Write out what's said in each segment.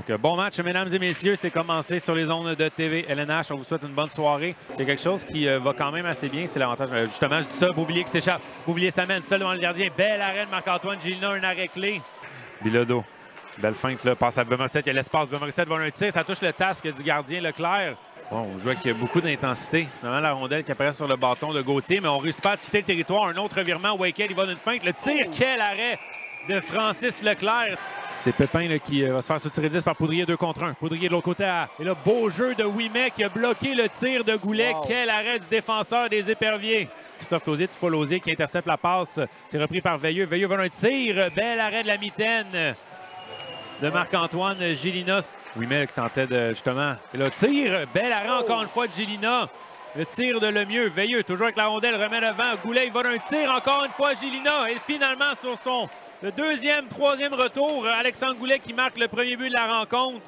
Donc, bon match, mesdames et messieurs. C'est commencé sur les ondes de TV LNH. On vous souhaite une bonne soirée. C'est quelque chose qui va quand même assez bien. C'est l'avantage. Justement, je dis ça. Beauvillier qui s'échappe. Beauvillier s'amène seul devant le gardien. Belle arrêt de Marc-Antoine Gélina. Un arrêt clé. Bilodeau. Belle feinte, là. Passe à Benoît-Morissette. Il y a l'espace. Benoît-Morissette va un tir. Ça touche le tasque du gardien Leclerc. Bon, on joue avec beaucoup d'intensité. Finalement, la rondelle qui apparaît sur le bâton de Gauthier, mais on réussit pas à quitter le territoire. Un autre revirement. Waked, il va d'une feinte. Le tir, quel arrêt de Francis Leclerc. C'est Pépin là, qui va se faire soutirer 10 par Poudrier 2 contre 1. Poudrier de l'autre côté. Et là, beau jeu de Ouimet qui a bloqué le tir de Goulet. Wow. Quel arrêt du défenseur des Éperviers. Christophe Lausier, toutefois Lausier qui intercepte la passe. C'est repris par Veilleux. Veilleux va un tir. Bel arrêt de la mitaine de Marc-Antoine Gélina. Ouimet qui tentait de justement. Et là, tir. Bel arrêt encore une fois de Gélina. Le tir de Lemieux. Veilleux, toujours avec la rondelle, remet devant. Goulet, il va d'un tir encore une fois Gélina. Et finalement, sur le deuxième, troisième retour, Alexandre Goulet qui marque le premier but de la rencontre.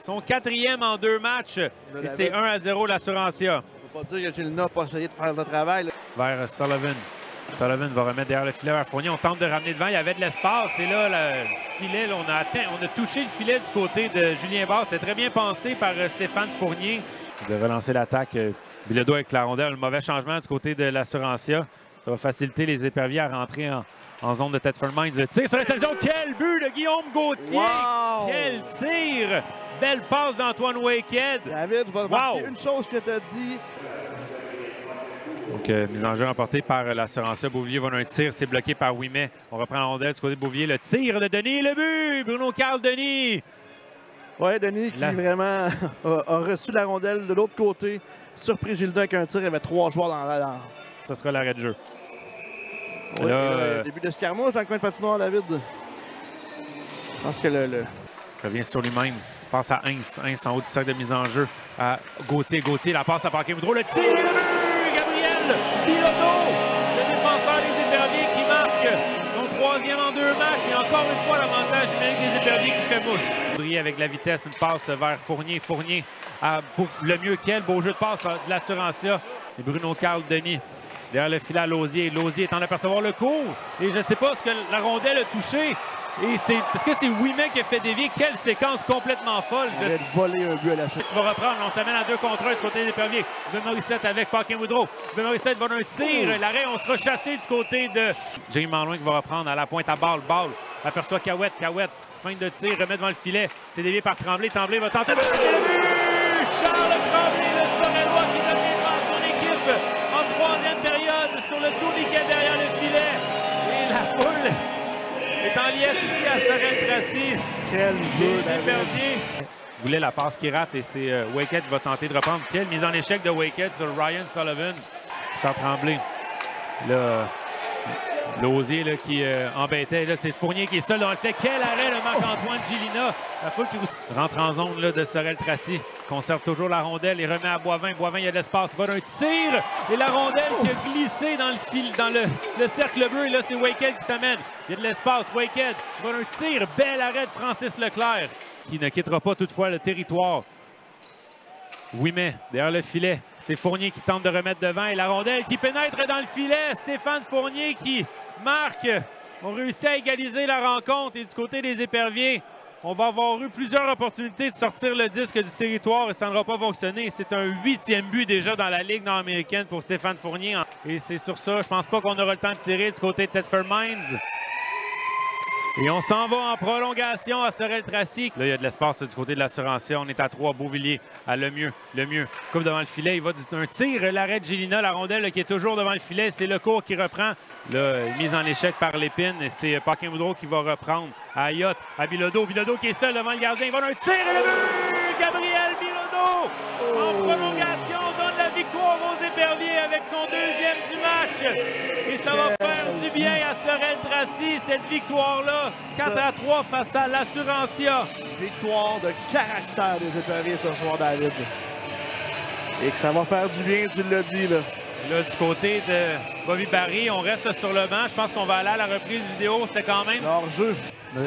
Son quatrième en 2 matchs. Et c'est 1-0 l'Assurantia. On ne peut pas dire que Gélina n'a pas essayé de faire le travail. Vers Sullivan. Sullivan va remettre derrière le filet vers Fournier. On tente de ramener devant. Il y avait de l'espace. Et là, le filet, là, on a touché le filet du côté de Julien Basse. C'est très bien pensé par Stéphane Fournier. Il devrait lancer l'attaque. Bilodeau avec la rondelle. Un mauvais changement du côté de l'Assurantia. Ça va faciliter les Éperviers à rentrer en zone de Thetford Mines. Tir sur réception. Quel but de Guillaume Gauthier! Wow. Quel tir! Belle passe d'Antoine Waked. David, je vais remarquer une chose que tu as dit. Donc, mise en jeu remportée par l'Assurantia. Beauvillier va un tir. C'est bloqué par Ouimet. On reprend la rondelle du côté de Beauvillier. Le tir de Denis. Le but! Bruno-Carl Denis. Oui, Denis qui vraiment a reçu la rondelle de l'autre côté. Surpris Gilda avec un tir. Il y avait 3 joueurs dans la... Ça sera l'arrêt de jeu. Oui, là, début d'escarmouche dans le coin de patinoire, David. Je pense que le... revient sur lui-même. Passe à Hintz. Hintz en haut du sac de mise en jeu. À Gauthier. Gauthier, la passe à Paquin-Boudreau. Le tir et le but! Gabriel Bilodeau, le défenseur des Éperviers qui marque son 3e en 2 matchs. Et encore une fois, l'avantage numérique des Éperviers qui fait mouche. Poudrier avec la vitesse. Une passe vers Fournier. Fournier pour Lemieux. Quel beau jeu de passe de l'Assurantia. Et Bruno-Carl Denis. Derrière le filet à Lausier. Lausier est en d'apercevoir le coup. Et je ne sais pas ce que la rondelle a touché. Et c'est parce que c'est Ouimet qui a fait dévier. Quelle séquence complètement folle. Il a volé un but à la chute. Il va reprendre. On s'amène à 2 contre 1 du côté des Éperviers. Benoît-Morissette avec Paquin-Boudreau. Benoît-Morissette va d'un tir. L'arrêt, on sera chassé du côté de Jérémy Manlouin qui va reprendre à la pointe à balle. Balle aperçoit Cahouette. Cahouette, fin de tir, remet devant le filet. C'est dévié par Tremblay. Tremblay va tenter de marquer le but. Charles Tremblay, le Sorellois qui domine devant son équipe en 3e période sur le tourniquet derrière le filet. Et la foule est en liesse ici à Sorel-Tracy. Quel jeu d'Éperviers. Voulait la passe qui rate et c'est Waked qui va tenter de reprendre. Quelle mise en échec de Waked sur Ryan Sullivan. Charles Tremblay. Là, Lausier là, qui embêtait. Là, c'est Fournier qui est seul dans le filet. Quel arrêt de Marc-Antoine Gélina. La foule qui rentre en zone là, de Sorel-Tracy. Conserve toujours la rondelle et remet à Boivin. Boivin, il y a de l'espace. Il va d'un tir. Et la rondelle qui a glissé dans le fil, dans le cercle bleu. Et là, c'est Waked qui s'amène. Il y a de l'espace. Waked va d'un tir. Bel arrêt de Francis Leclerc qui ne quittera pas toutefois le territoire. Ouimet, derrière le filet. C'est Fournier qui tente de remettre devant. Et la rondelle qui pénètre dans le filet. Stéphane Fournier qui marque. On réussit à égaliser la rencontre. Et du côté des Éperviers, on va avoir eu plusieurs opportunités de sortir le disque du territoire et ça n'aura pas fonctionné. C'est un 8e but déjà dans la Ligue nord-américaine pour Stéphane Fournier. Et c'est sur ça, je pense pas qu'on aura le temps de tirer du côté de Thetford Mines. Et on s'en va en prolongation à Sorel-Tracy. Là, il y a de l'espace du côté de l'Assurantia. On est à 3. Beauvillier à Lemieux. Lemieux coupe devant le filet. Il va d'un tir. L'arrêt de Gélina. La rondelle là, qui est toujours devant le filet. C'est Lecourt qui reprend. Là, mise en échec par Lépine. Et c'est Paquin-Boudreau qui va reprendre. À Ayotte, à Bilodeau. Bilodeau qui est seul devant le gardien. Il va d'un tir et le but! Gabriel Bilodeau! En prolongation, donne la victoire aux Éperviers avec son 2e du match. Et ça va faire du bien à Sorel-Tracy, cette victoire-là. 4-3 face à l'Assurantia. Victoire de caractère des Éperviers ce soir, David. Et que ça va faire du bien, tu l'as dit, là. Là, du côté de Bobby Barry, on reste sur le banc. Je pense qu'on va aller à la reprise vidéo. C'était quand même... hors-jeu.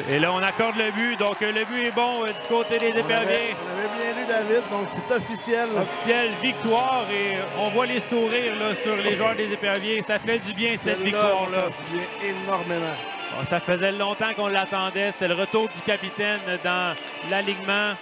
Et là, on accorde le but. Donc, le but est bon du côté des Éperviers. On avait bien lu, David. Donc, c'est officiel. Officiel, victoire. Et on voit les sourires là, sur les joueurs des Éperviers. Ça fait du bien, cette victoire-là. Ça fait du bien énormément. Ça faisait longtemps qu'on l'attendait. C'était le retour du capitaine dans l'alignement.